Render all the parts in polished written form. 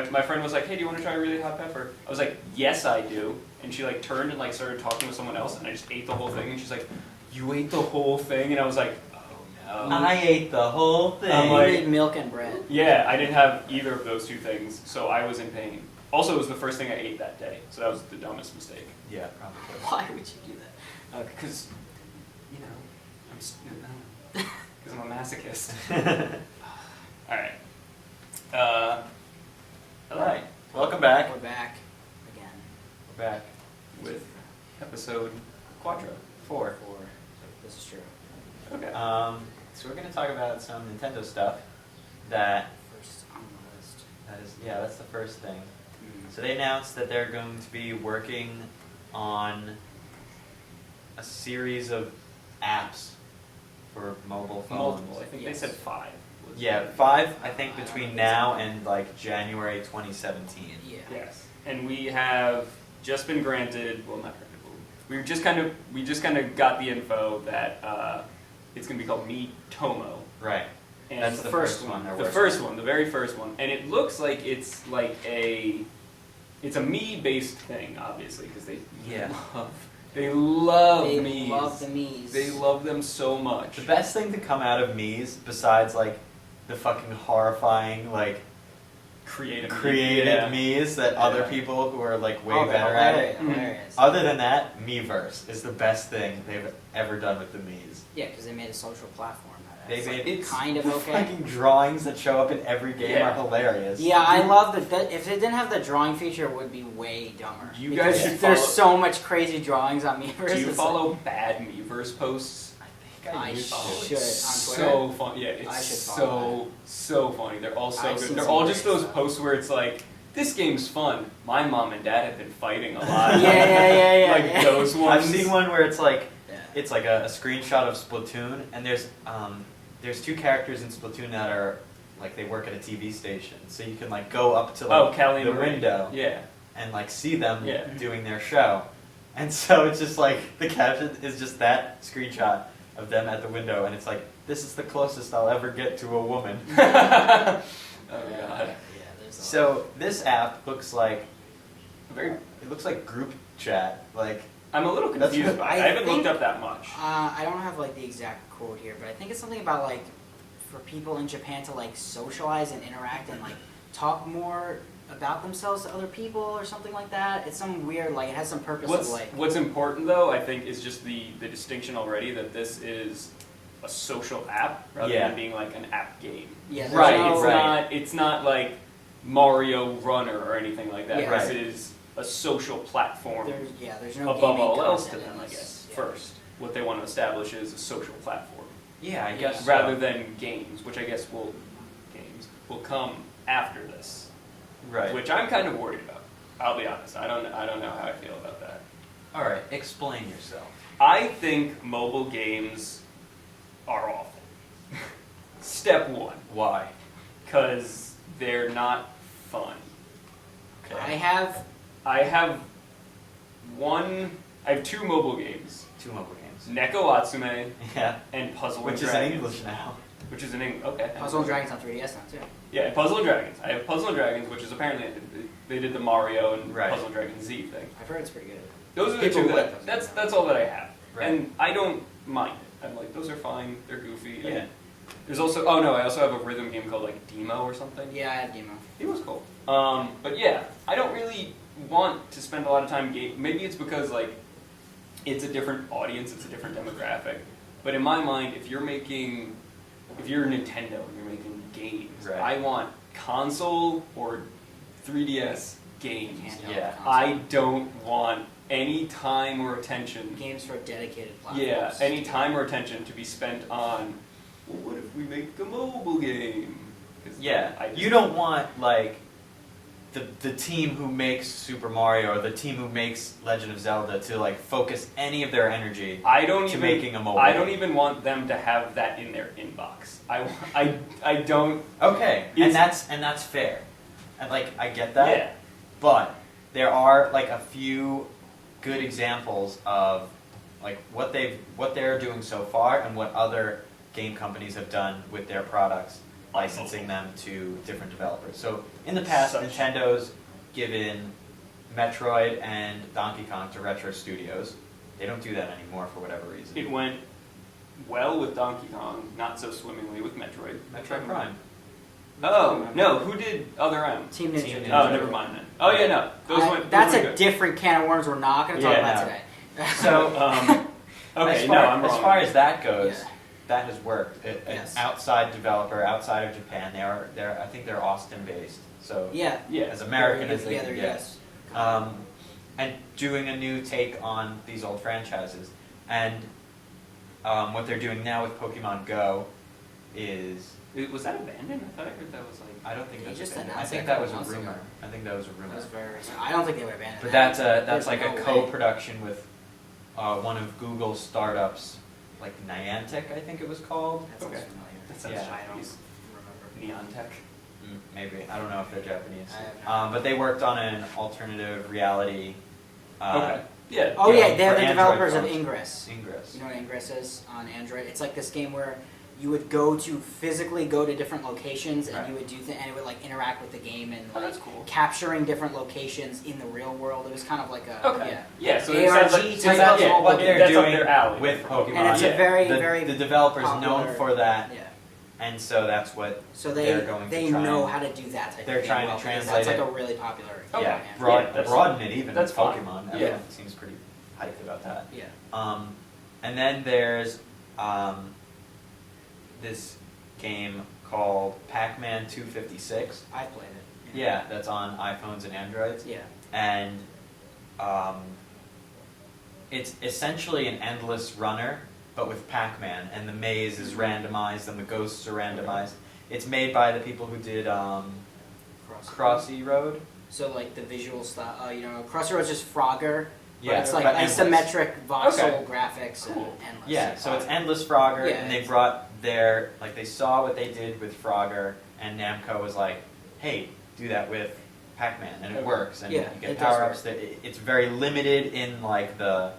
my friend was like, hey, do you want to try a really hot pepper? I was like, yes, I do. And she like turned and like started talking with someone else, and I just ate the whole thing. And she's like, you ate the whole thing? And I was like, oh no. I ate the whole thing. I'm You like- ate milk and bread. Yeah, I didn't have either of those two things, so I was in pain. Also, it was the first thing I ate that day, so that was the dumbest mistake. Yeah, probably. Why would you do that? Okay. Because, you know, because I'm a masochist. All right, Welcome back. We're back again. We're back. with episode Quattro. 4. This is true. Okay. So we're going to talk about some Nintendo stuff that First on the list. that's the first thing. So they announced that they're going to be working on a series of apps for mobile phones. Multiple. I think Yes. they said 5. was Yeah, the- 5 I think between now and like January 2017. Yeah. Yes, and we have just been granted. Well, not granted. We just kind of got the info that it's going to be called Mi Tomo. Right. And That's the first one. they're The working first on. one, the very first one, and it looks like it's a me-based thing, obviously, because they Yeah. they love They Miis. love the Miis. They love them so much. The best thing to come out of Mii's, besides like the fucking horrifying like created created Mii's that other Yeah. people who are like way Oh, they're better at it. hilarious. Other than that, Miiverse is the best thing they've ever done with the Mii's. Yeah, because they made a social platform. They It's, made like, it's kind of The okay. fucking drawings that show up in every game Yeah. are hilarious. Yeah, I love that. If it didn't have the drawing feature, it would be way dumber. You Because guys should There's follow- so much crazy drawings on Miiverse. Do you it's follow bad Miiverse posts? I think I I used to. should. It's on so fun. Yeah, I it's should follow so funny. They're all so I've good. seen They're some all great just those stuff. posts where it's like, this game's fun. My mom and dad have been fighting a lot. Like, yeah. Like yeah. those ones. I've seen one where it's like Yeah. it's like a screenshot of Splatoon, and there's 2 characters in Splatoon that are like they work at a TV station, so you can like go up to like Callie the and Marie. window Yeah. and like see them Yeah. doing their show, and so it's just like the caption is just that screenshot of them at the window, and it's like, this is the closest I'll ever get to a woman. Oh god. Yeah, there's a lot. So this app looks like Very. it looks like group chat, like I'm a little That's confused. what- By it. I I haven't think- looked up that much. I don't have like the exact quote here, but I think it's something about like for people in Japan to like socialize and interact and like talk more about themselves to other people or something like that. It's some weird like it has some purpose of like What's important though, I think, is just the distinction already that this is a social app rather Yeah. than being like an app game. yeah, there's Right, no- It's not like Mario Runner or anything like that. Yeah. This Right. is a social platform there's no above gaming all else to content them, in I this. guess. Yeah. First, what they want to establish is a social platform yeah, I Yeah. guess rather so. than games, which I guess will come after this. right. Which I'm kind of worried about. I'll be honest. I don't know how I feel about that. All right, explain yourself. I think mobile games are awful. Step 1, Why? because they're not fun. Okay. I have I have 2 mobile games, 2 mobile games. Neko Atsume Yeah, and Puzzle which and is in Dragons. English now. Which is in English. Okay. Puzzle and Dragons on 3DS now too. Yeah, Puzzle and Dragons. I have Puzzle and Dragons, which is apparently they did the Mario and Right. Puzzle and Dragons Z thing. I've heard it's pretty good. Those are the People 2 like that, those. that's all that I have. Right. And I don't mind it. I'm like, those are fine, they're goofy. Yeah. And there's also, oh no, I also have a rhythm game called like Demo or something. Yeah, I have Demo. It was cool. But yeah, I don't really want to spend a lot of time game. Maybe it's because like it's a different audience, it's a different demographic. But in my mind, if you're Nintendo and you're making games, Right. I want console or 3DS games. Handheld Yeah. console. I don't want any time or attention. Games for dedicated platforms. Yeah, any time or attention to be spent on. Well, what if we make a mobile game? 'Cause Yeah, I just- you don't want like the team who makes Super Mario or the team who makes Legend of Zelda to like focus any of their energy I don't to even making a mobile. I don't game. even want them to have that in their inbox. I don't. Okay, It's- and that's fair, and like I get that. Yeah. But there are like a few good examples of like what they're doing so far and what other game companies have done with their products. licensing them to different developers. So in the past, Nintendo's given Metroid and Donkey Kong to Retro Studios. They don't do that anymore for whatever reason. It went well with Donkey Kong, not so swimmingly with Metroid. Metroid Prime. Oh, no, who did Other M? Team Ninja. Team Ninja. Oh, never mind then. Oh, yeah, no. That's those a went different can of worms we're not going to talk Yeah, about no. today. So, good. Okay, as no, far, I'm wrong. as far as that goes, Yeah. that has worked. An Yes. outside developer, outside of Japan, they're I think they're Austin based. So Yeah. Yeah. as American Very as good they together, can get. yes. And doing a new take on these old franchises. And what they're doing now with Pokemon Go is, Was that abandoned? I thought I heard that was like. I don't think They that's just abandoned. I announced think that a that was couple a months rumor. ago. I think that was a That rumor. was very recent. I don't think they would abandon But that. that's There's like no a way. co-production with one of Google's startups, like Niantic, I think it was called. That sounds Okay. familiar. That sounds Yeah. I don't Japanese. remember. Neon Tech. Maybe, I don't know if they're Japanese. I have no But they worked on an alternative reality. Okay. Yeah. Oh Yeah, yeah, they're for the Android developers of phones. Ingress. Ingress. You know what Ingress is on Android? It's like this game where you would go to physically go to different locations and Right. you would do and it would like interact with the game and Oh, like that's cool. capturing different locations in the real world. It was kind of like a Okay. yeah. Yeah, so it ARG sounds like type so of that, yeah, mobile what game. they're that's up doing their alley. with Pokemon. And it's Yeah. a very the, very the developers popular- known for that, yeah. and so that's what So they're going to they try know and- how to do that type they're of game trying to well, because translate that's like it. a really popular Okay. yeah, game. broad, Yeah, that's- broaden it even. that's with fine. Pokemon. Yeah. Everyone seems pretty hyped about that. Yeah. And then there's this game called Pac-Man 256. I played it. Yeah, that's on iPhones and Androids. Yeah. And it's essentially an endless runner, but with Pac-Man, and the maze is randomized and the ghosts are randomized. It's made by the people who did Crossy Road. So like the visual style, Crossy Road's just Frogger. But Yeah, it's like but endless. isometric voxel Okay. graphics Cool. and endless. Yeah, so it's Endless Frogger, Yeah, and they it's- brought their, like, they saw what they did with Frogger, and Namco was like, hey, do that with Pac-Man, and it Okay. works, and Yeah, you get it does power-ups. That it's very limited in, like, the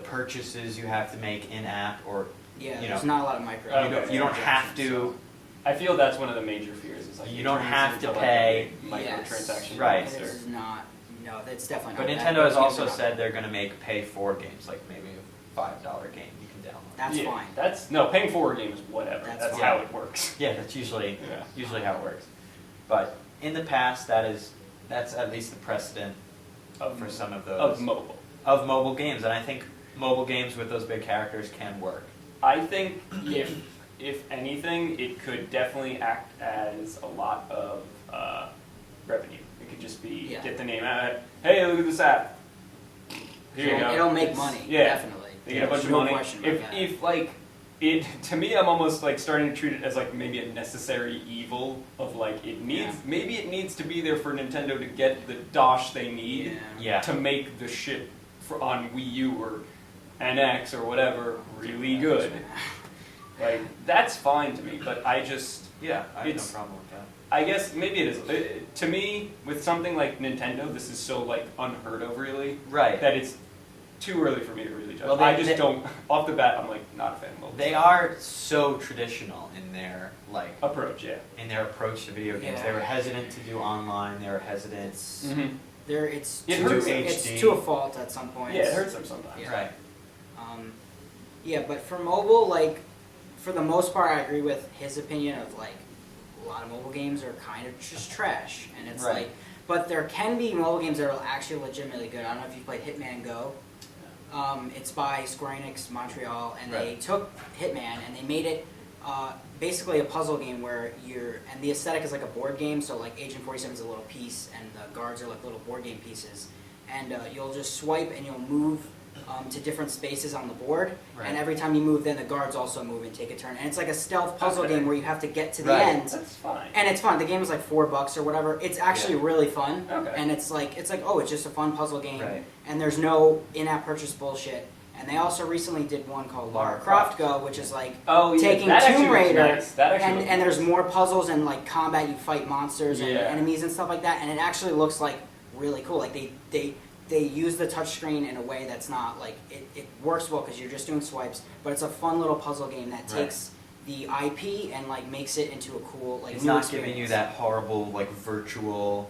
purchases you have to make in-app, or Yeah, you there's know, not a lot of micro. you don't have to, I feel that's one of the major fears. Is like You it don't turns have into to like pay. a microtransaction. Right. This is not. No, that's definitely but not. Nintendo has Those games also are not- said they're going to make pay-for games, like maybe a $5 game you can download. That's Yeah, fine. That's no paying for a game is whatever. That's That's fine. how it works. Yeah, that's usually Yeah. how it works. But in the past, that's at least the precedent for some of those Of mobile. of mobile games, and I think mobile games with those big characters can work. I think if anything, it could definitely act as a lot of revenue. It could just be Yeah. get the name out. Hey, look at this app. Here you go. It'll make It's- money. Yeah. Definitely. They get a bunch of No money. question about that. If like it to me, I'm almost like starting to treat it as like maybe a necessary evil of like it needs Yeah. maybe it needs to be there for Nintendo to get the dosh they need Yeah. to make the shit on Wii U or NX or whatever really good. Like that's fine to me, but I just Yeah, I have no It's- problem with that. I guess maybe it is to me with something like Nintendo. This is so like unheard of really Right. that it's too early for me to really judge. Well, I just don't off the bat. I'm like not a fan of mobile They are so traditional in their approach. Yeah. approach to video games. Yeah. They were hesitant to do online. They were hesitant. It's It to, hurts them. it's HD. to a fault at some points. Yeah, it hurts them sometimes. Yeah. Right. Yeah, but for mobile, like, for the most part, I agree with his opinion of, like, a lot of mobile games are kind of just trash. And it's Right. like, but there can be mobile games that are actually legitimately good. I don't know if you played Hitman Go. It's by Square Enix Montreal, and they Right. took Hitman and they made it basically a puzzle game where and the aesthetic is like a board game, so like Agent 47 is a little piece, and the guards are like little board game pieces. And you'll just swipe and you'll move to different spaces on the board, Right. and every time you move, then the guards also move and take a turn. And it's like a stealth puzzle Okay. game where you have to get to the Right. end. That's fine. And it's fun. The game is like $4 or whatever. It's actually really fun. Okay. And it's like oh, it's just a fun puzzle game. Right. And there's no in-app purchase bullshit. And they also recently did one called Lara Croft Go, which is like Oh, yeah, taking that actually Tomb looks Raider, nice. That actually and, looks and there's nice. more puzzles and like combat. You fight monsters and Yeah. enemies and stuff like that. And it actually looks like really cool. Like they use the touchscreen in a way that's not like it works well because you're just doing swipes, but it's a fun little puzzle game that Right. takes the IP and like makes it into a cool like It's new not experience. giving you that horrible like virtual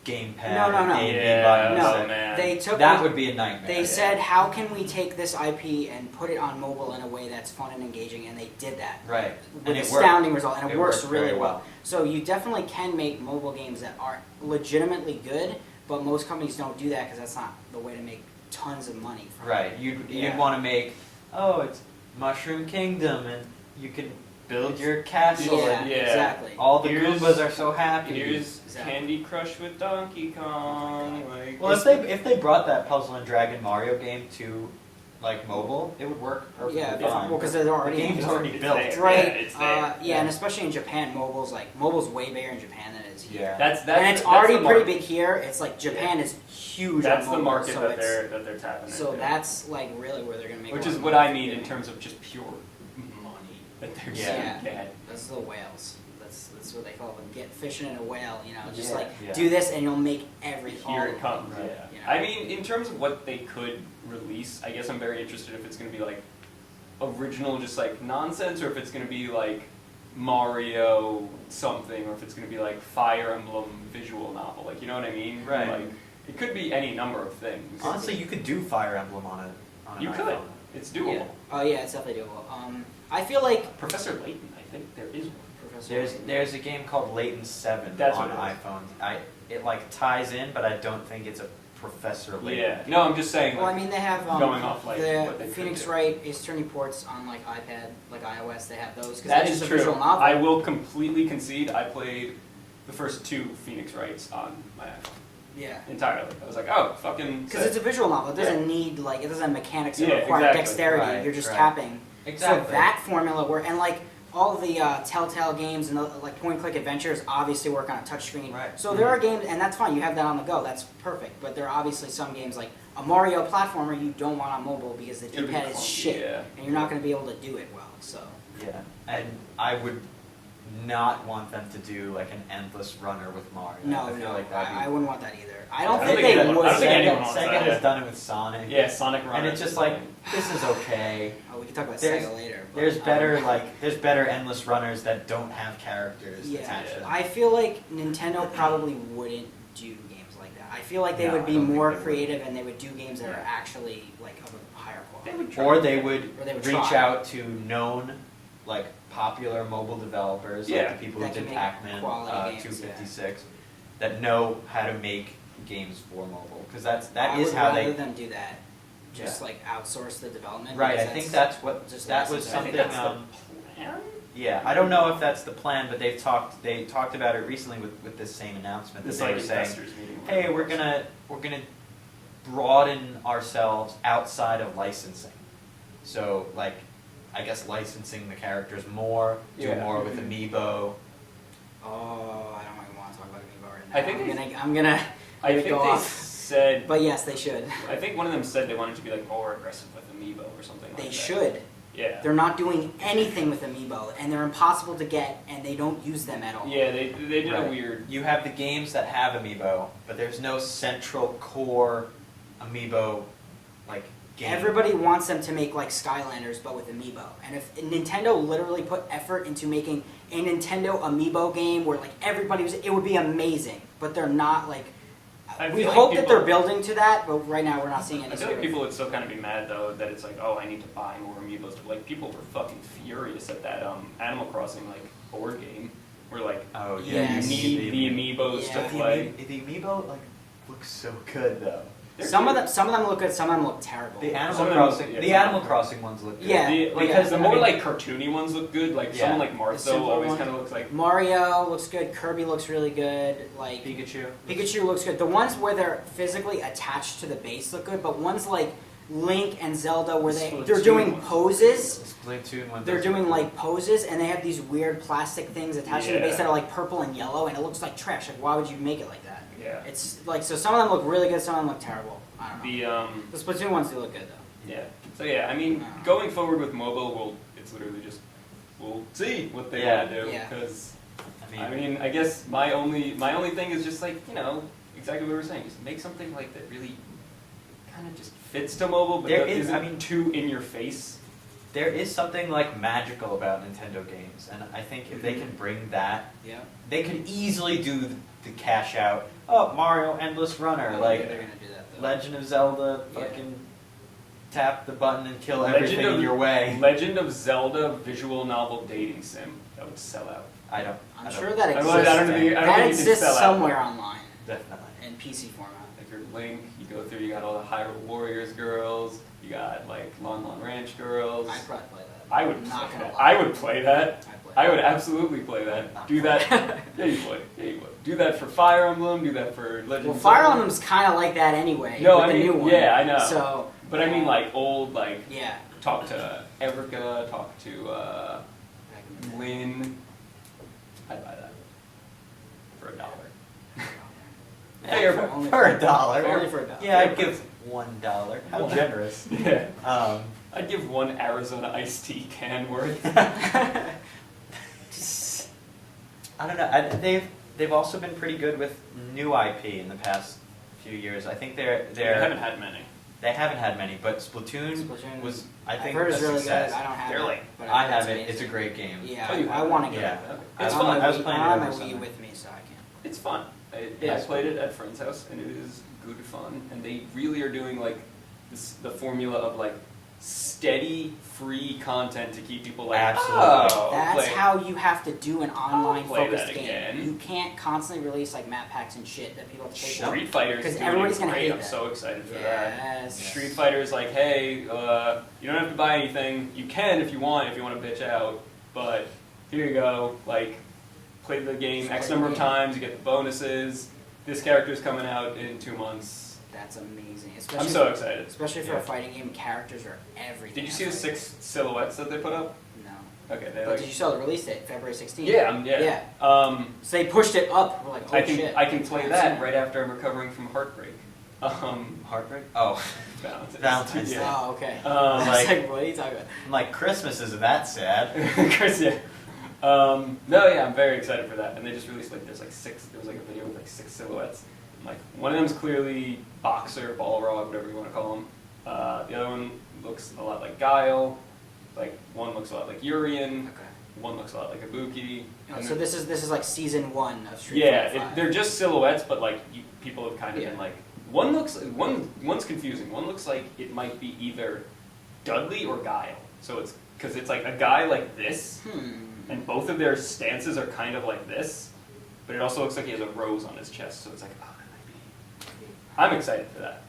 gamepad. No, and no. A and B Yeah, buttons. No, oh, man. they took That the- would be a nightmare. They said, how can we take this IP and put it on mobile in a way that's fun and engaging, and they did that. Right. With And it worked. astounding result, and it works worked really very well. So you definitely can make mobile games that are legitimately good, but most companies don't do that because that's not the way to make tons of money from it. Right. You'd Yeah. want to make, oh, it's Mushroom Kingdom, and you can build your castle. Yeah, and Yeah. exactly. all the Here's- Goombas are so happy. Here's Exactly. Candy Crush with Donkey Kong. Like, Well, if they brought that Puzzle and Dragon Mario game to like mobile, it would work perfectly Yeah, fine. well, because they're already The game's already It's built. there. right. Yeah, it's there. Yeah, and especially in Japan, mobile's way bigger in Japan than it is here. Yeah. that's And it's that's already the pretty market. big here. It's like Japan is huge. That's on the mobile, market so that it's- they're tapping into. So that's like really where they're gonna make. Which a lot is of what money. I mean in terms of just pure money that they're Yeah. gonna get. That's the whales. That's what they call them. Get fishing in a whale. You know, just Yeah, like yeah. do this and you'll make every. all Here of it comes. Right. Yeah. You know. I mean, in terms of what they could release, I guess I'm very interested if it's gonna be like original, just like nonsense, or if it's gonna be like Mario something, or if it's gonna be like Fire Emblem visual novel. Like, you know what I mean? Right. Like, it could be any number of things. Honestly, you could do Fire Emblem on an You iPhone. could. It's doable. Yeah. Oh yeah, it's definitely doable. I feel like Professor Layton, I think there is one. Professor. There's a game called Layton 7 That's on what it is. iPhone. It like ties in, but I don't think it's a Professor Layton. Yeah. No, I'm just saying. Well, I Like, mean, they have going off, like, what the they could Phoenix do. Wright Ace Attorney ports on like iPad, like iOS. They have those because that that's is just a true. visual novel. I will completely concede. I played the first two Phoenix Wrights on my iPhone Yeah. entirely. I was like, oh, fucking. Because it's a visual novel. It doesn't need like it doesn't have mechanics that Yeah, require exactly. dexterity. Right, You're just right. tapping. Exactly. So that formula work and like all the Telltale games and the, like point-and-click adventures obviously work on a touchscreen. Right. So there are games, and that's fine. You have that on the go. That's perfect. But there are obviously some games like a Mario platformer you don't want on mobile because the It'll be D-pad is clunky, shit, yeah. and you're not going to be able to do it well. So Yeah, and I would not want them to do like an endless runner with Mario. no, I feel no, like that'd be. I wouldn't want that either. I I don't don't think think they anyone- would. I don't think Sega- anyone wants Sega that, has yeah. done it with Sonic. Yeah, Sonic Runner. And it's just like, this is okay. Oh, we can talk about There's- Sega later. but, There's better endless runners that don't have characters Yeah, attached to them. I feel like Nintendo probably wouldn't do games like that. I feel like they No, would I be don't think more they would. creative and they would do games that are actually like of a higher quality. Or they would Or they would reach try. out to known, like popular mobile developers, Yeah. like the people That who can did make Pac-Man quality games, 256, that know how to make games for mobile, because that I is would how rather they. them do that. Just like outsource the development. Right, I because think that's what just that was lessons. I think something. that's the plan. Yeah, I don't know if that's the plan, but they talked about it recently with this same announcement that This they like were saying, investors meeting. hey, we're gonna broaden ourselves outside of licensing. So like, I guess licensing the characters more, do Yeah. more with Amiibo. Oh, I don't even want to talk about Amiibo right now. I think I'm gonna I let it think go they off. said. But yes, they should. I think one of them said they wanted to be like more aggressive with Amiibo or something like that. They should. Yeah. They're not doing anything with Amiibo, and they're impossible to get, and they don't use them at all. Yeah, they did a Right. weird. You have the games that have Amiibo, but there's no central core Amiibo like game. Everybody wants them to make like Skylanders, but with Amiibo. And if Nintendo literally put effort into making a Nintendo Amiibo game where like everybody was, it would be amazing. But they're not like. I We feel like hope that people- they're building to that, but right now we're not seeing any. I feel like people would still kind of be mad though that it's like, oh, I need to buy more Amiibos. Like people were fucking furious at that Animal Crossing like board game where like Oh you yeah, Yes. need the Amiibos Yeah. to But play. the Amiibo like looks so good though. They're Some of cute. them look good. Some of them look terrible. The Some Animal of them Crossing, look- yeah, the some of Animal them- Crossing ones look good. Yeah. Because the I more mean- like cartoony ones look good. Like Yeah. someone like The Martho simple always ones. kind of looks like. Mario looks good. Kirby looks really good. Like Pikachu. Pikachu looks good. The ones where they're physically attached to the base look good, but ones like Link and Zelda where they're Splatoon doing ones. poses. Splatoon one. They're does doing look like poses, and they have these weird plastic things attached to the base Yeah. that are like purple and yellow, and it looks like trash. Like, why would you make it like that? Yeah. It's like so. Some of them look really good. Some of them look terrible. I don't know. The The Splatoon ones do look good though. yeah. So yeah, I mean, going forward with mobile, it's literally just we'll see what they Yeah. want to do Yeah. because. good. I mean, I guess my only thing is just like, you know, exactly what we were saying. Just make something like that really kind of just fits to mobile, but There that is- isn't I mean- too in your face. there is something like magical about Nintendo games, and I think if they can bring that, Yeah. they could easily do the cash out. Oh, Mario Endless Runner, I like think they're gonna do that though. Legend of Zelda, Yeah. fucking tap the button and kill Legend everything of- in your way. Legend of Zelda visual novel dating sim. That would sell out. I don't. I'm I don't- sure that I exists. don't think- I don't think that it exists sell out. somewhere online Definitely. in PC format. Like your Link, you go through, you got all the Hyrule Warriors girls, you got like Lon Lon Ranch girls. I'd probably play that. I would I'm play not gonna that. lie. I would play that. I'd play I would absolutely play that. Do that. Yeah, you would. Yeah, you would. Do that for Fire Emblem. Do that for Legend. Well, of Fire Zelda. Emblem's kind of like that anyway. No, with I the mean, new one. yeah, I know. So, But I mean, like old, like yeah. talk to Erica, talk to Back in the day. Lynn. I'd buy that for $1. Yeah, Fair, for only For $1. Only for $1. Yeah, I'd give $1. How generous. Yeah, Um, I'd give one Arizona iced tea can worth. I don't know. They've also been pretty good with new IP in the past few years. I think They haven't had many. they haven't had many, but Splatoon Splatoon was I think I've heard a it's really success. good. I don't have They're it. like- But I I've heard have it. amazing. It's a great game. Yeah, Oh, you I have want it? to get Yeah. it. It's I'm on fun. my I was Wii- playing I'm it on my over Wii summer. with me, so I can't. It's fun. Yeah, I it's played it at friend's house, and it is good fun. And they really are doing like the formula of like steady, free content to keep people like, Absolutely. oh, That's play. how you have to do an online play focused that game. again. You can't constantly release like map packs and shit that people have to pay for. Street Fighter is 'Cause doing everybody's it gonna great. hate I'm that. so excited for that. Yes. Street Fighter's like, hey, you don't have to buy anything. You can if you want to bitch out, but here you go. Like, play the game Just X play number the of game. times. You get the bonuses. This character's coming out in 2 months. That's amazing. I'm Especially so excited. Especially for Yeah. a fighting game, characters are everything. Did you see the Like, 6 silhouettes that they put up? No. Okay, they But like. did you saw the release date, February 16th? Yeah, yeah. Yeah. So they pushed it up. We're like, oh I can shit. I can play I've that seen it. right after I'm recovering from heartbreak. Heartbreak? Oh, Valentine's. Valentine's Day. Yeah. Oh, okay. Um, I was like- like, what are you talking about? I'm like Christmas isn't that sad. Chris, yeah. No, yeah, I'm very excited for that. And they just released like there was like a video with like 6 silhouettes. And, like one of them's clearly Boxer, Balrog, whatever you want to call him. The other one looks a lot like Guile. Like one looks a lot like Urian. Okay. One looks a lot like Ibuki. Oh, and so then- this is like season 1 of Street yeah, Fighter 5. they're just silhouettes, but like people have kind of Yeah. been like one's confusing. One looks like it might be either Dudley or Guile. So it's because it's like a guy like this, and both of their stances are kind of like this, but it also looks like he has a rose on his chest. So it's like, oh, that might be. I'm excited for that.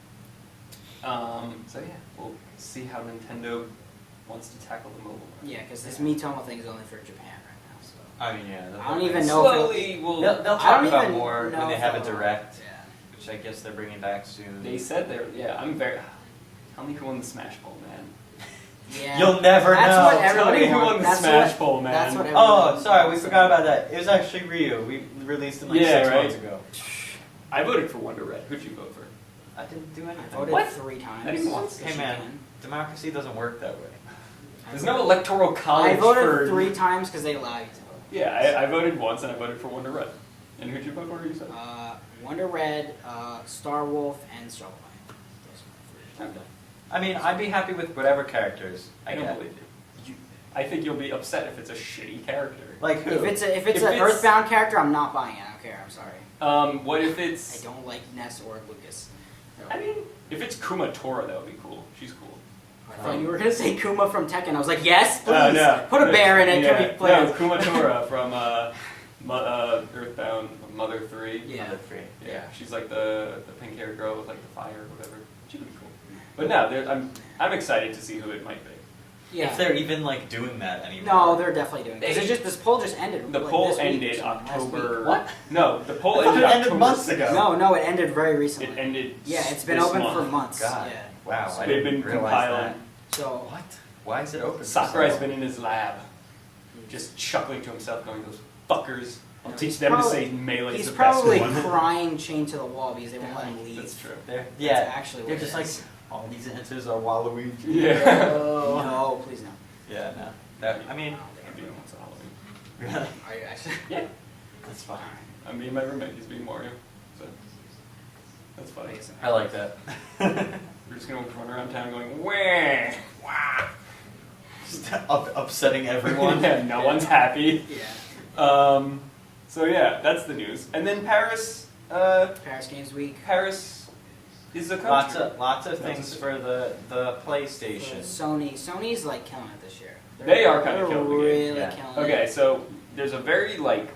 So yeah, we'll see how Nintendo wants to tackle the mobile market. Yeah, because this Miitomo thing is only for Japan right now. So I mean, yeah. I don't even know if Slowly, we'll. They'll I talk don't about even more know when they if have a they'll- direct, Yeah. which I guess they're bringing back soon. They said they're. Yeah, I'm very. Tell me who won the Smash Bowl, man. Yeah. You'll never That's know. what Tell me everybody who won wants. the That's Smash what- Bowl, man. That's what Oh, everybody sorry, we wants. forgot about that. It was actually Ryu. We released him like Yeah, 6 right. months ago. I voted for Wonder Red. Who'd you vote for? I didn't do I anything. voted What? 3 times. Not even once? Yes, Hey you man, can. democracy doesn't work that way. There's no electoral I college voted for. 3 times because they allow you to vote. Yeah, I voted once and I voted for Wonder Red. And who'd you vote for? You said. Wonder Red, Star Wolf, and Starlight. Those are my 3. I'm done. I mean, I'd be happy with whatever characters I I don't get. believe you. I think you'll be upset if it's a shitty character. Like who? If it's an If it's- Earthbound character, I'm not buying it. I don't care. I'm sorry. What if I it's? don't like Ness or Lucas. I mean, if it's Kumatora, that would be cool. She's cool. I thought you were gonna say Kuma from Tekken. I was like, yes, please. No. Put a bear in it. Yeah. Can we play No, it? Kumatora from Earthbound Mother 3. Yeah. Another 3. Yeah, she's like the pink-haired girl with like the fire or whatever. She could be cool. But no, I'm excited to see who it might be. Yeah. If they're even like doing that anymore. No, they're definitely doing it. 'Cause They- it's just this poll just ended. The like, poll this week or ended something, last October. week. What? No, the poll I thought ended it ended October months 6th. ago. No, it ended very recently. It ended. Yeah, it's been this open month. for months. God. Yeah. Wow, So I they've didn't been realize compiling. that. So What? Why is it open? for Sakurai's so been long? in his lab, just chuckling to himself, going, "Those fuckers! I'll No, teach he's them to probably- say melee's he's the best probably one." crying chained to the wall because they won't let him leave. That's true. They're, That's yeah, actually they're what just it like, is. all these answers are Waluigi. Yeah. No, please no. Yeah, no. That, I mean, I'm being once a Halloween. really? Are you actually? Yeah. That's fine. I'm being my roommate. He's being Mario. So that's funny. I like that. We're just gonna run around town going, wah, wah. Upsetting everyone. Yeah, no one's happy. Yeah. So yeah, that's the news. And then Paris, Paris Games Week. Paris is a country. Lots of things for the PlayStation. Sony's like killing it this year. They are kinda they're killing the game. really Yeah. killing Okay, it. so there's a very like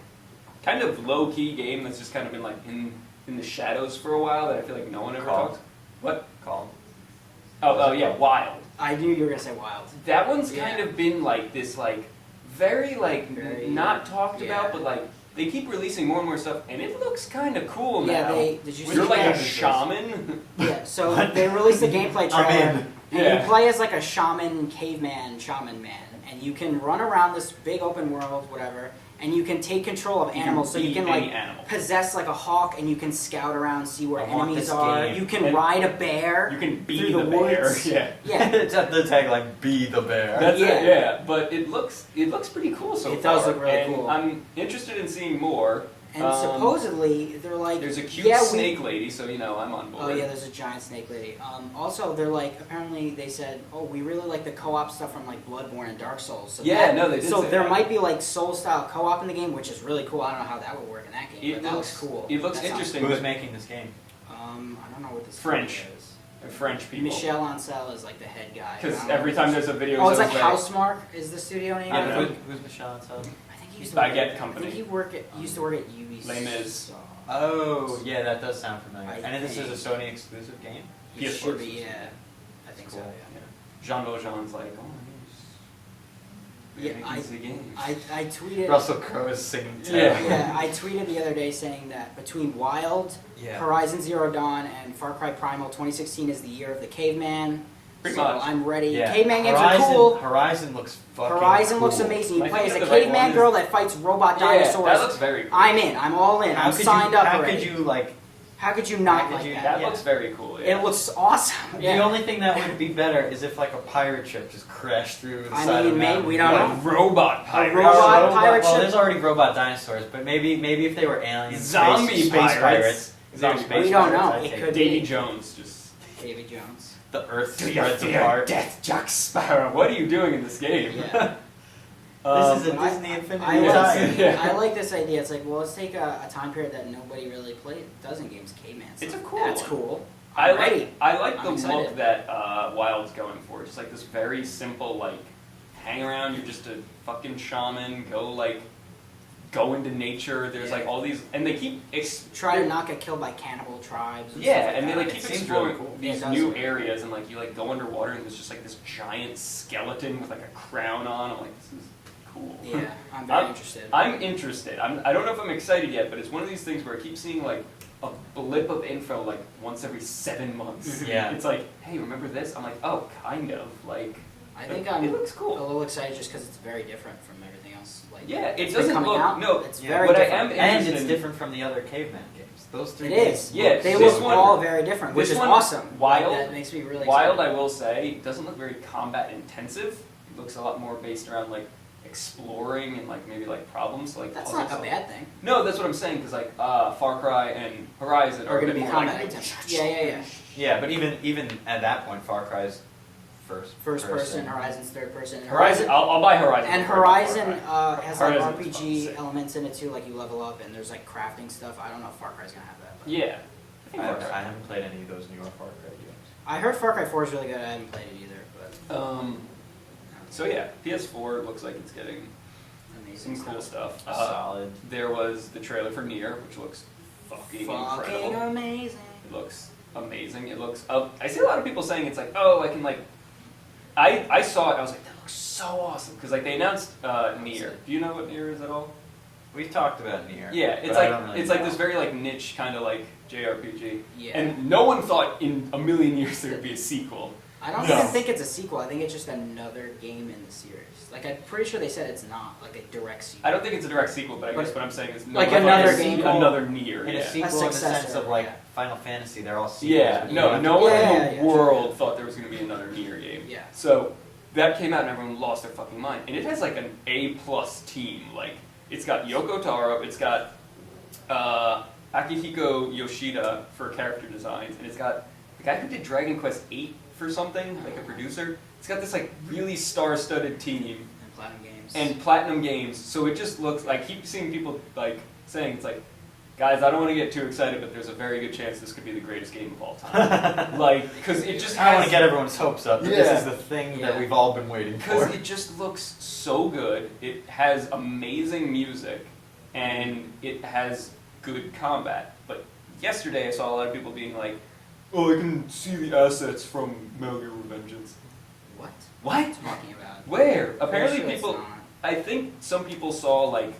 kind of low key game that's just kind of been like in the shadows for a while that I feel like no one ever Called? talks. What? Called. Oh yeah, Wild. I knew you were gonna say Wild. That one's Yeah. kind of been like this like very like Very- not talked yeah. about, but like they keep releasing more and more stuff, and it looks kind of cool Yeah, now. did you You're see like that? a shaman. Yeah, so What? they released a gameplay I'm trailer, in. and Yeah. you play as like a shaman man, and you can run around this big open world, whatever, and you can take control of You animals, so you be can any like animal. possess like a hawk, and you can scout around, see where I want enemies this are. game. You can And ride a bear. You can be through the the bear. woods. Yeah. Yeah, It's at the tagline, "Be the bear." That's Yeah. it, yeah. But it looks pretty cool so It far. does look really and cool. I'm interested in seeing more. and supposedly they're like, There's a cute yeah, snake lady, so you know I'm on board. Oh yeah, there's a giant snake lady. Also, they're like, apparently they said, oh, we really like the co-op stuff from like Bloodborne and Dark Souls. So Yeah, no, they did So say there that. might be like Soul-style co-op in the game, which is really cool. I don't know how that would work in that game, It but that looks looks cool. It looks That sounds interesting. Who's but making this game? I don't know what this French. studio is. French people. Michel Ancel is like the head guy. Because I don't know every what time this- there's a video, Oh, it's he's like always Housemark is the studio name. I I don't know. think. Who's Michelle Anselm? I think he used to work Baguette at, Company. I think he used to work at Ubisoft. Les Mis. Oh, yeah, that does sound familiar. I And this is think- a Sony exclusive game? He PS4 should be, exclusive. yeah. I think so. Cool. Yeah. Jean Valjean's like, oh, Yeah, he's the game. I tweeted. Russell Crowe is singing too. Yeah. Yeah, I tweeted the other day saying that between Wild, Yeah. Horizon Zero Dawn, and Far Cry Primal, 2016 is the year of the caveman. Pretty so much. I'm ready. Yeah. Caveman games Horizon, are cool. Horizon looks fucking Horizon cool. looks amazing. Am You I play as a thinking of the right caveman one? girl that fights robot Yeah, dinosaurs. that looks very cool. I'm in. I'm all in. I'm signed up How already. could you, like... How could you not how could like you- that? That Yeah. looks very cool. Yeah. It looks awesome. The Yeah. only thing that would be better is if, like, a pirate ship just crashed through the I side of mean, the maybe mountain. we don't Like know. robot pirates. robot pirate well, ship. there's already robot dinosaurs, but maybe if they were aliens, Zombie space pirates. pirates. Zombie Space We don't pirates, know. I'd It take could Davy be. Jones just. Davy Jones. The Earth Do you spreads fear apart. death, Jack Sparrow? What are you doing in this game? Yeah. This is a I- Disney Infinity I Yeah. tie-in. like, Yeah. I like this idea. It's like, well, let's take a time period that nobody really does in games. Caveman. It's a stuff. cool That's one. cool. I I'm ready. like I'm the excited. look that Wild's going for. Just like this very simple, like, hang around. You're just a fucking shaman. Go into nature. There's Yeah. like all these, and they keep Try to not get killed by cannibal tribes. And Yeah, stuff like and they that. like It keep seems exploring really cool. these Yeah, it does. new areas, and like you like go underwater, and there's just like this giant skeleton with like a crown on. I'm like, this is cool. Yeah, I'm very interested. I'm interested. I don't know if I'm excited yet, but it's one of these things where I keep seeing like a blip of info like once every 7 months. Yeah. It's like, hey, remember this? I'm like, oh, kind of. Like, I think it I'm looks a cool. little excited just because it's very different from everything else. Like, Yeah, it it's been doesn't coming look out. no. It's Yeah, very what different. I am And interested it's in, different from the other caveman games. Those three It games. is. Yeah, They this look one- all very different, which this is one- awesome. Wild- That makes me really Wild, excited. I will say, doesn't look very combat intensive. It looks a lot more based around like exploring and like maybe like problems like That's puzzle not a solving. bad thing. No, that's what I'm saying because like Far Cry and Horizon Are a going to bit be more combat like, intensive. Yeah. Yeah, but even at that point, Far Cry's First person, Horizon's third person. Horizon. I'll buy Horizon. And before I buy Horizon Far Cry. has like Horizon is fun, RPG sick. elements in it too, like you level up and there's like crafting stuff. I don't know if Far Cry's gonna have that. But Yeah. I think Far Cry. I haven't played any of those newer Far Cry games. I heard Far Cry 4 is really good. I haven't played it either, but So yeah, PS4 looks like it's getting amazing some cool stuff. Solid. There was the trailer for Nier, which looks fucking Fucking incredible. amazing. It looks amazing. It looks. I see a lot of people saying it's like, oh, I can like. I saw it. I was like, that looks so awesome because like they announced Nier. Do you know what Nier is at all? We've talked about Nier. Yeah, it's but I like don't really it's like know. this very like niche kind of like JRPG. Yeah. And no one thought in a million years there would be a sequel. I don't No. even think it's a sequel. I think it's just another game in the series. Like I'm pretty sure they said it's not like a direct sequel. I don't think it's a direct sequel, but I But- guess what I'm saying is no Like one thought another there'd be game. another Nier. In Yeah. a sequel in the sense successor, of like yeah. Final Fantasy, they're all sequels. Yeah, but you no, don't have no to- one Yeah, in the yeah, world thought there was going to be another Nier game. Yeah. So that came out and everyone lost their fucking mind. And it has like an A+ team. Like it's got Yoko Taro, it's got Akihiko Yoshida for character designs, and it's got the guy who did Dragon Quest VIII for something, like a producer. It's got this like really star-studded team And Platinum Games. and Platinum Games, so it just looks. I keep seeing people like saying it's like, guys, I don't want to get too excited, but there's a very good chance this could be the greatest game of all time. Like, because it just I don't want has. to get everyone's hopes up, but Yeah. this is the thing that Yeah. we've all been waiting Because for. it just looks so good. It has amazing music, and it has good combat. But yesterday I saw a lot of people being like, "Oh, I can see the assets from Metal Gear Revengeance." What? What? What are you talking about? Where? Apparently Pretty sure it's people. not. I think some people saw like.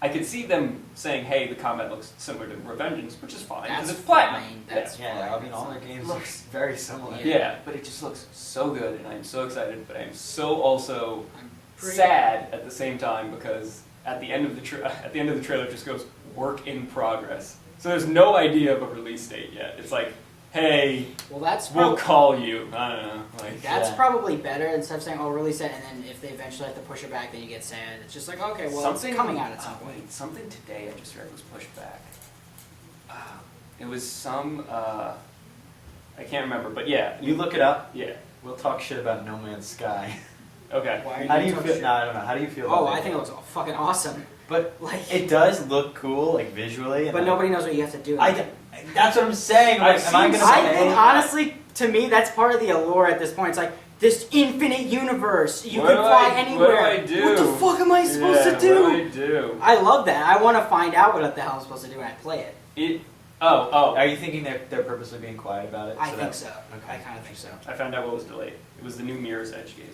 I could see them saying, "Hey, the combat looks similar to Revengeance," which is fine because That's it's platinum. fine. That's Yeah, I mean, fine. all their games Looks- look very similar. Yeah, but it just looks so good, and I'm so excited. But I'm so also I'm pretty- sad at the same time because at the end of the trailer it just goes work in progress. So there's no idea of a release date yet. It's like, hey, Well, that's we'll prob- call you. I don't know. Like, that's Yeah. probably better instead of saying, "Oh, release it," and then if they eventually have to push it back, then you get sad. It's just like, okay, well, it's coming out at some point. Wait, something today I just read was pushed back. It was some. I can't remember, but yeah. You look it up. Yeah. We'll talk shit about No Man's Sky. Okay. Why are How do you talking feel? shit? No, I don't know. How do you feel? Oh, about I think it looks fucking awesome. But Like, it does look cool, like visually. And but nobody knows what you have to do. That's what I'm saying. Like, I've am I seen gonna? I some- think honestly, to me, that's part of the allure at this point. It's like this infinite universe. You What can do fly I- anywhere. what do I do? What the fuck am I supposed Yeah, to do? What do I do? I love that. I want to find out what the hell I'm supposed to do when I play it. It. Oh. Are you thinking they're purposely being quiet about it? I think that- so. Okay. I kind of think so. I found out what was delayed. It was the new Mirror's Edge game.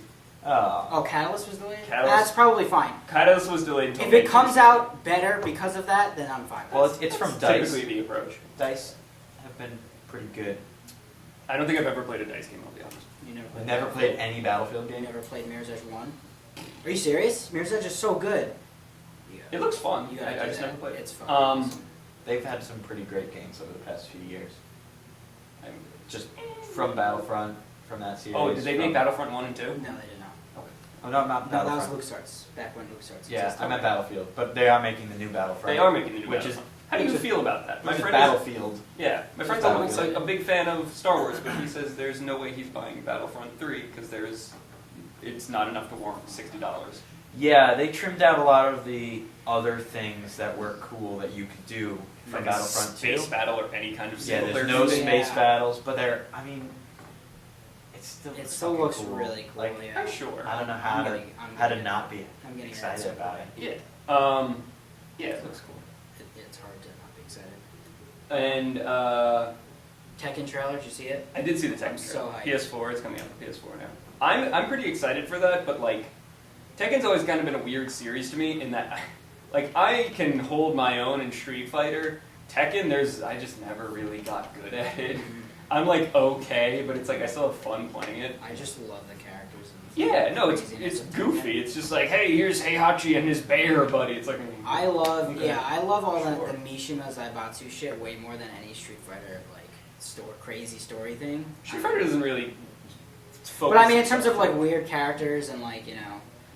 Oh. Oh, Catalyst was delayed? Catalyst- That's probably fine. Catalyst was delayed until If May it comes 26th. out better because of that, then I'm fine. Well, it's from Dice. Typically the approach. Dice have been pretty good. I don't think I've ever played a dice game, I'll be honest. You never I've played never Battlefield? played any Battlefield You game. never played Mirror's Edge 1? Are you serious? Mirror's Edge is so good. Yeah. It looks fun. You gotta I do just that. never played it. It's fun. Um, They've had some pretty great games over the past few years. I'm- Just from Battlefront, from that series. oh, did they make from- Battlefront 1 and 2? No, they did not. Oh, no, not No, that was Battlefront. LucasArts. Back when LucasArts Yeah, existed. I meant Battlefield, but they are making the new Battlefront. They are making the new which Battlefront. is How do you which is- feel about that? My which is friend is, Battlefield. yeah, my friend's Battlefield. almost like a big fan of Star Wars, but he says there's no way he's buying Battlefront 3 because it's not enough to warrant $60. Yeah, they trimmed out a lot of the other things that were cool that you could do from Battlefront 2. Space battle or any kind of Yeah, single there's player no shooting. space Yeah. battles, but I mean, It still fucking looks cool. really cool. Like, yeah. Sure. I don't know I'm getting how to it. not be I'm getting excited it. about it. Yeah. Yeah, it looks cool. It's hard to not be excited. And Tekken trailer, did you see it? I did see the Tekken I'm so trailer. hyped. PS4, it's coming out for PS4 now. I'm pretty excited for that, but like, Tekken's always kind of been a weird series to me in that, like, I can hold my own in Street Fighter. Tekken, I just never really got good at it. I'm like okay, but it's like I still have fun playing it. I just love the characters. And Yeah, no, it's craziness of Tekken. goofy. It's just like, hey, here's Heihachi and his bear buddy. It's like I love, Okay. yeah, I love all Sure. the Mishima Zaibatsu shit way more than any Street Fighter crazy story thing. Street Fighter doesn't really focus. But I mean, in terms itself of like weird characters and like yeah.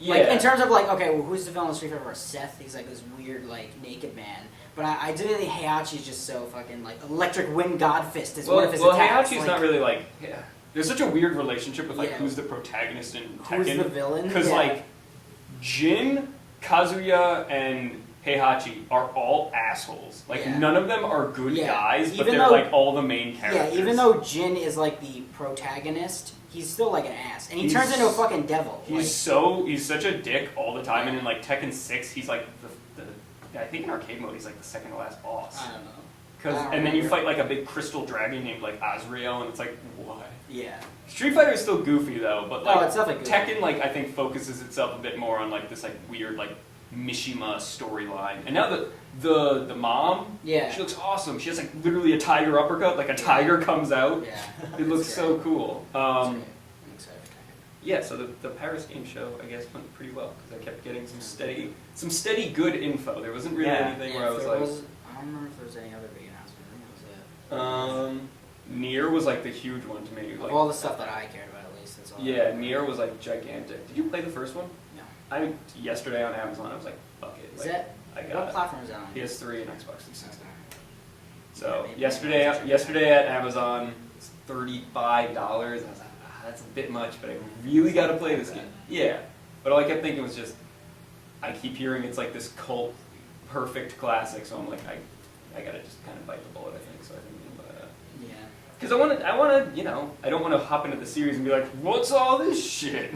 like in terms of like okay, well, who's the villain in Street Fighter? Seth, he's like this weird like naked man. But I do think Heihachi's just so fucking like electric wind god fist is one of his attacks. Heihachi's like, not really like. Yeah. There's such a weird relationship with like Yeah. who's the protagonist in who's the Tekken. villain. Because Yeah. like Jin, Kazuya, and Heihachi are all assholes. Like Yeah. none of them are good Yeah. guys, but Even they're though- like all the main characters. Yeah, even though Jin is like the protagonist, he's still like an ass, and he He's- turns into a fucking devil. he's such a dick all the time, and in like Tekken 6, he's like the I think in arcade mode he's like the second to last boss. I don't know. Cause, I don't and then you remember. fight like a big crystal dragon named like Azrael, and it's like what? Yeah. Street Fighter is still goofy though, but like Oh, it's definitely goofy. Tekken like I think focuses itself a bit more on like this like weird like Mishima storyline. And now the mom, Yeah. she looks awesome. She has like literally a tiger uppercut, like a tiger comes out. Yeah. It looks so cool. It's great. I'm excited for Tekken. Yeah, so the Paris game show I guess went pretty well because I kept getting some steady good info. There wasn't really Yeah. anything Yeah, where I if was there like. I don't remember if there was any other big announcement. I think that was it. Nier was like the huge one to me. Of Like, all the stuff that I cared about, at least that's all. yeah, Nier was like gigantic. Did you play the first one? No. Yesterday on Amazon I was like, fuck it. Is Like, that I what got it. platform is that on? PS3 and Xbox 360. Yeah, So maybe yesterday I'll check it yesterday at Amazon, it's $35. I was like, that's a bit much, but I really got to play this game. Yeah, but all I kept thinking was just, I keep hearing it's like this cult perfect classic, so I'm like, I gotta just kind of bite the bullet, I think. So I think I'm gonna buy that. Yeah. Because I want to, you know, I don't want to hop into the series and be like, what's all this shit?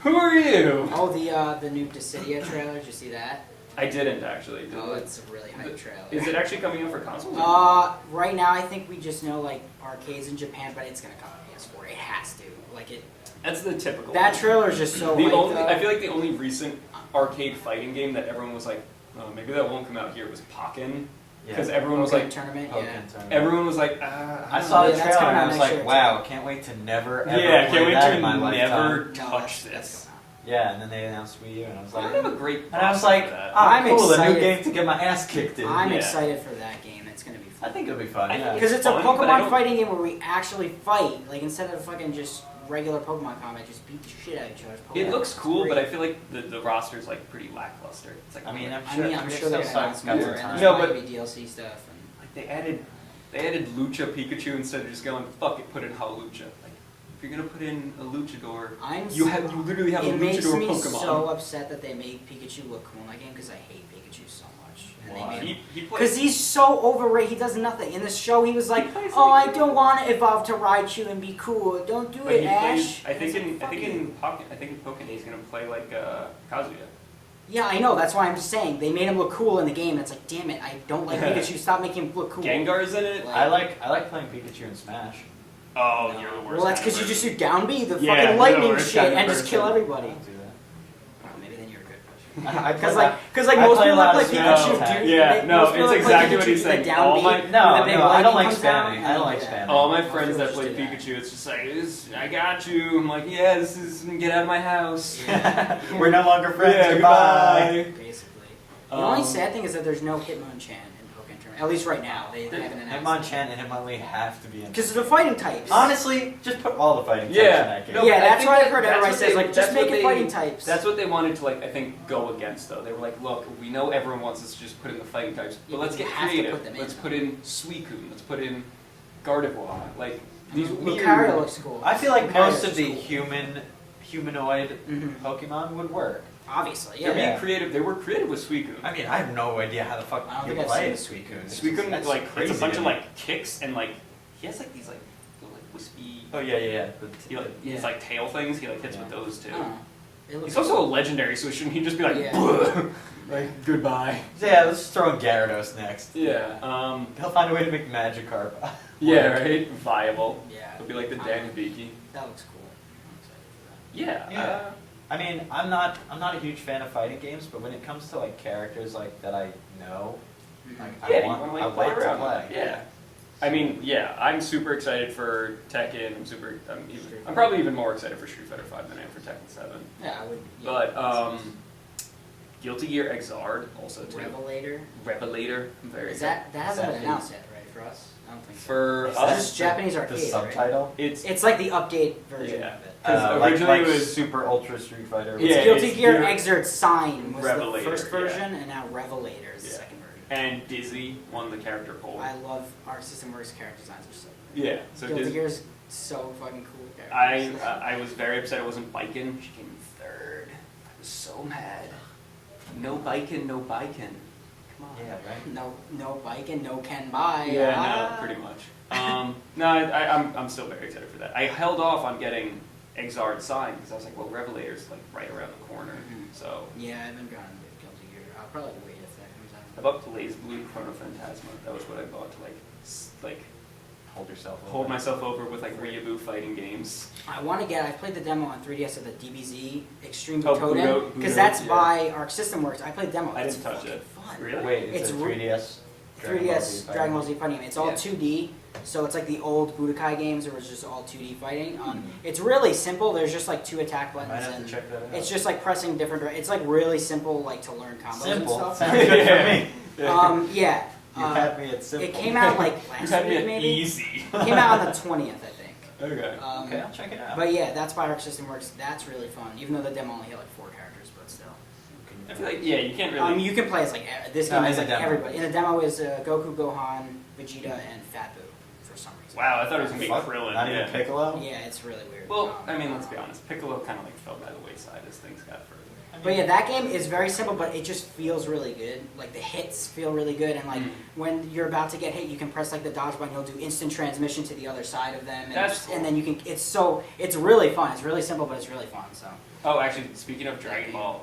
Who are you? Oh, the new Dissidia trailer. Did you see that? I didn't actually. Oh, it's a really hype trailer. Is it actually coming out for consoles? Right now I think we just know like arcades in Japan, but it's gonna come to PS4. It has to. Like it. That's the typical. That one. trailer is just so. The hyped only, up. I feel like the only recent arcade fighting game that everyone was like, oh, maybe that won't come out here was Pokken. Because everyone was like, tournament. Pokemon Yeah. tournament. everyone was like, I saw the Yeah, that's trailer coming and I out was next like, year, wow, can't wait to never ever yeah, play can't wait that to in my never lifetime. touch that's this. coming out. Yeah, and then they announced Wii U, and I was I like, don't have a great. and I was process like, for that. ah, I'm cool, a new excited. game to get my ass kicked in. I'm Yeah. excited for that game. It's gonna be I fun. think it'll be fun. I Yeah. think Because it's a fun, but I Pokemon don't- fighting game where we actually fight. Like instead of fucking just regular Pokemon combat, just beat the shit out of each other. It looks cool, It's but I great. feel like the roster's like pretty lackluster. It's like, I mean, I'm I sure, mean, I'm sure they're gonna announce got more, some and time. there's No, probably but- be DLC stuff. And like they added Lucha Pikachu instead of just going fuck it, put in Hawlucha. Like if you're gonna put in a Luchador, you literally have a it makes Luchador me Pokemon. so upset that they made Pikachu look cool in that game because I hate Pikachu so much. And Why? He Because plays. he's so overrated, he does nothing. In the show, he was like, He plays "Oh, like- I don't want to evolve to Raichu and be cool. Don't do But it, he Ash." plays. I And think it's in like, "Fuck you." Pokemon he's gonna play like Kazuya. Yeah, I know. That's why I'm just saying they made him look cool in the game. It's like, damn it, I don't like Pikachu. Stop making him look cool. Gengar's in it. I like playing Pikachu in Smash. Oh, you're the worst. Well, that's kind because of you just person. do down B, the Yeah, you're fucking the lightning worst shit, kind of and just kill person. everybody. I don't do that. Oh, maybe then you're a good person. I Because play like I most play people a lot look like of Pikachu Smash. do. Yeah, no, most people it's look like exactly Pikachu what he's do the saying. down All B, my- and No, the big no, I don't lightning like comes down, spamming. and I don't you like do that. spamming. All my Most friends people that just play do that. Pikachu, it's just like, I got you. I'm like, yeah, this is get out of my house. Yeah. We're no longer friends. Yeah, Goodbye. Basically. The only Um, sad thing is that there's no Hitmonchan in Pokemon Tournament. At least right now, they haven't announced. Hitmonchan and Hitmonlee have to be in. Because of the fighting types. Honestly, just put all the fighting types Yeah. in that game. No, yeah, but I that's think why I've that- heard that's everybody what says they- like just that's make what it they- fighting types. That's what they wanted to like. I think go against though. They were like, look, we know everyone wants us to just put in the fighting types, but Yeah, let's but you get have to creative. put them in. Let's put in Suicune. Let's put in Gardevoir. Like these weird. Lucario looks cool. I feel like Lucario most looks of the cool. humanoid Mhm. Pokemon would work. Obviously, They're yeah. being creative. They were creative with Suicune. I mean, I have no idea how the fuck I don't you think I've play seen Suicune. Suicune That's like crazy it's a bunch to of me. like kicks and like he has like these like little like wispy. Oh yeah. He like Yeah. these like tail things. He like hits Yeah. with those too. I don't know. It looks He's also a cool. legendary, so shouldn't he just be like, Yeah. "Bleh," like goodbye? Yeah, let's just throw in Gyarados next. Yeah. He'll find a way to make Magikarp. Yeah. Right. Viable. Yeah. It'll be like the Danabiki. That looks cool. I'm excited for that. Yeah. Yeah. I mean, I'm not a huge fan of fighting games, but when it comes to like characters like that I know, like Yeah, I you want, wanna, like, I play want to around play. with it. Yeah. I mean, yeah, I'm super excited for Tekken. I'm probably even more excited for Street Fighter 5 than I am for Tekken 7. Yeah, I would. Yeah, But Guilty Gear Xrd also too. Revelator. Revelator. I'm very Is that hasn't been Is that announced yet, right? For us, I don't think so. for Is This that us. is Japanese the arcade, right? subtitle? It's It's like the update version Yeah. of it. 'Cause Like originally it like was- Super Ultra Street Fighter. It's Yeah, Guilty it's Gear Gear Xrd Sign was Revelator, the first yeah. version, and now Revelator is the Yeah. second version. and Dizzy won the character poll. I love Arc System Works character designs are so good. Yeah. So Guilty Dizzy. Gear's so fucking cool I characters. I was very upset it wasn't Biken. She came in third. I was so mad. No Biken, no Biken. Come on. Yeah, right. no bike and no can buy. Yeah, Ah. no, pretty much. No, I'm still very excited for that. I held off on getting Exard signed because I was like, well, Revelator's like right around the corner. Mhm. So Yeah, I haven't gotten to Guilty Gear. I'll probably wait if that comes I out. bought Blaze Blue Chrono Phantasma. That was what I bought to like Hold yourself. over. hold myself over with like Ryabu fighting games. I want to get. I played the demo on 3DS of the DBZ Extreme Oh, Totem Budo- because Budo, that's yeah. by Arc System Works. I played the demo. I It's didn't touch fucking it. Fun. Really? Wait, it's It's a re- 3DS. 3DS Dragon Ball Z fighting game. It's all Yeah. 2D, so it's like the old Budokai games where it's just all 2D fighting. Hmm. It's really simple. There's just like 2 attack I might buttons, have to and check that out. it's just like pressing different. It's like really simple, like to learn combos simple. and stuff. Sounds good for me. Yeah. You had me at simple. It came out like You last had me week, at maybe. easy. It came out on the 20th, I think. Okay. Okay, I'll check it out. But yeah, that's by Arc System Works. That's really fun, even though the demo only had like 4 characters, but still. I feel like you can't really. You can play as like this No, game in is the like demo. everybody. In the demo is Goku, Gohan, Vegeta, and Fat Boo for some reason. Wow, I thought it was gonna be Fuck, Krillin. Not yeah. even Piccolo. Yeah, it's really weird. Well, I mean, let's be honest. Piccolo kind of like fell by the wayside as things got further. But yeah, that game is very simple, but it just feels really good. Like the hits feel really good, and like when you're about to get hit, you can press like the dodge button. You'll do instant transmission to the other side of them, and, That's cool. and then you can. It's really fun. It's really simple, but it's really fun. So Oh, actually, speaking of Dragon Ball,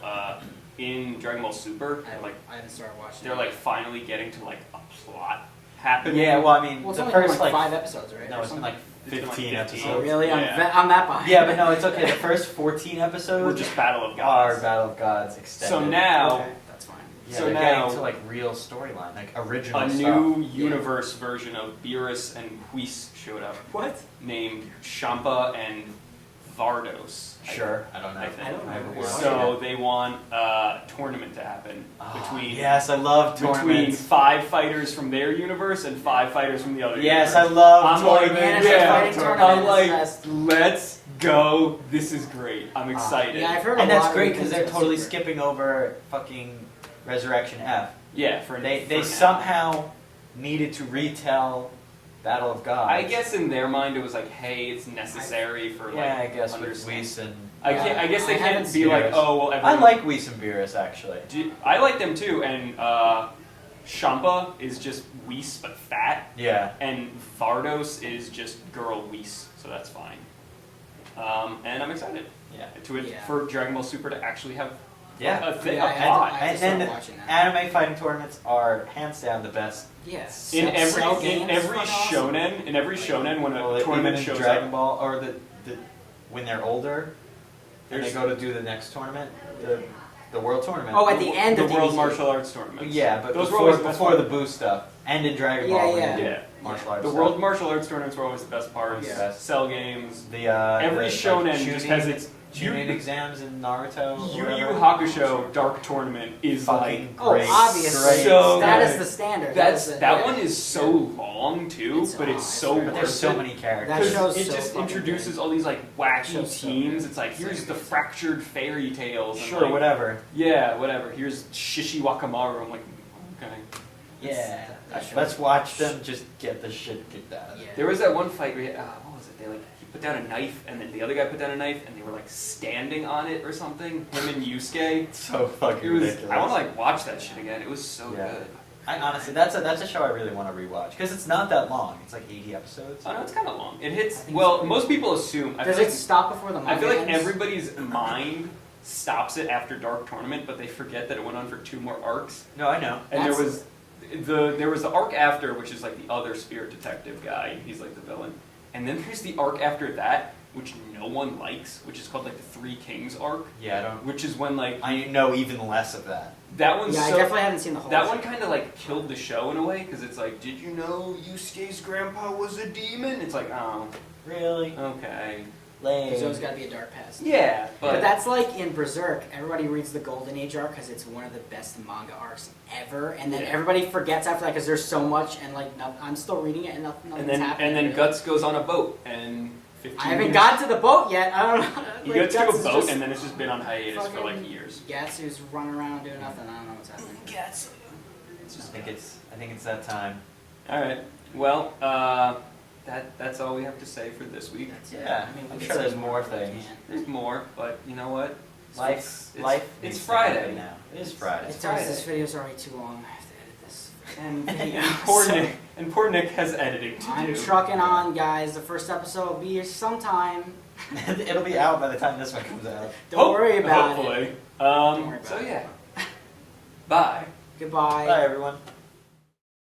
in Dragon Ball Super, I haven't started watching. they're like finally getting to like a plot happening. Yeah, well, I mean, well, it's the only been first like like 5 episodes, right? no, or it's been something? like It's been, like, 15 15. Oh, episodes. really? Yeah. I'm that behind. Yeah, but no, it's okay. The first 14 episodes We're just Battle of are Gods. Battle of Gods extended. So now, Okay, that's fine. yeah, so they're now- getting to like real storyline, like original a stuff. new universe version of Beerus and Whis showed up, What? named Champa and Vardos. Sure, I don't know. I think. I don't haven't remember. watched So it. they want a tournament to happen between Yes, I love between tournaments. 5 fighters from their universe and 5 fighters from the other Yes, I universe. love I'm like, tournaments. Yeah, yeah, fighting tournament I'm is like, the best. let's go. This is great. I'm excited. Yeah, I've heard And a lot that's of great good because things they're about totally Super. skipping over fucking Resurrection F. Yeah, for They for now. somehow needed to retell Battle of Gods. I guess in their mind it was like, hey, it's necessary for like. Yeah, I guess with understand- Whis and I can't. I guess they I can't haven't be seen like, Beerus. oh well. I Everyone, like Whis and Beerus actually. I like them too, and Champa is just Whis but fat, Yeah. and Vardos is just girl Whis, so that's fine. And I'm excited Yeah. Yeah. for Dragon Ball Super to actually have Yeah. a thing, Yeah, a I had plot. to- I had And started then watching that. anime fighting tournaments are hands down the best. Yeah. In Cell every games every fucking awesome. shonen, when Well, a even tournament in shows Dragon up, Ball, or the when they're older, and they There's- go to do the next tournament, the world tournament. Oh, at the end the of World DBZ. Martial Arts tournament. Yeah, but those were before, always the best before part. the boo stuff, and in Dragon Yeah, Ball when yeah. they did Yeah. martial arts The stuff. World Martial Arts tournaments were always the best parts. Yeah. Cell games. The Every the, shonen like, just Chunin- has its Chunin exams in Naruto. or Yu Yu whatever. Hakusho Dark Tournament is like Fucking Oh, great. obviously. So that good. is the standard. that's the- that yeah. one is so long too, It's- but it's it's so very- But worth there's so it. many characters. That Because show's it so just fucking introduces good. all these like wacky Show's so teams. good. It's like So here's the good. fractured fairy tales. And Sure, like, whatever. Yeah, whatever. Here's Shishi Wakamaru. I'm like, okay. Yeah. That show- Let's watch them just get the shit kicked out of them. Yeah. There was that one fight where what was it? They like he put down a knife and then the other guy put down a knife and they were like standing on it or something. Him and Yusuke. It's so fucking It was. ridiculous. I want to like watch that shit again. It was so Yeah. good. I honestly, that's a show I really want to rewatch because it's not that long. It's like 80 episodes. Oh no, it's kind of long. It hits. I think Well, it's- most people assume. I Does feel it like stop before the I manga feel like ends? everybody's mind stops it after Dark Tournament, but they forget that it went on for 2 more arcs. No, I know. And That's- there was the arc after, which is like the other spirit detective guy. He's like the villain. And then there's the arc after that, which no one likes, which is called like the Three Kings arc, Yeah, I don't. which is when like I know even less of that. that one's Yeah, I so definitely haven't seen the whole. that thing. one kind of like killed the show in a way because it's like, did you know Yusuke's grandpa was a demon? It's like, oh, Really? okay, There's always Lame. got to be a dark past. yeah, But that's like in Berserk. Everybody reads the Golden Age arc because it's one of the best manga arcs ever, and then Yeah. everybody forgets after that because there's so much, and like I'm still reading it, and nothing's happening. and then really. Guts goes on a boat and 15 I haven't years- got to the boat yet. I don't know. He Like, goes to Guts a is boat just and then it's just been on hiatus for like fucking- years. Gatsu's running around doing nothing. I don't know what's happening. Gatsu. I think it's that time. All right. Well, that's all we have to say for this week. That's it. Yeah, I mean, we I'm could sure say there's more but we things. can't. There's more, but you know what? Life It's needs to Friday happen now. It is Friday. It tells this video's already too long. I have to edit this. And And poor Nick has editing to I'm do. trucking on, guys. The first episode will be sometime. It'll be out by the time this one comes out. Don't worry about it. Hopefully. Don't worry about So it. yeah. Bye. Goodbye. Bye, everyone.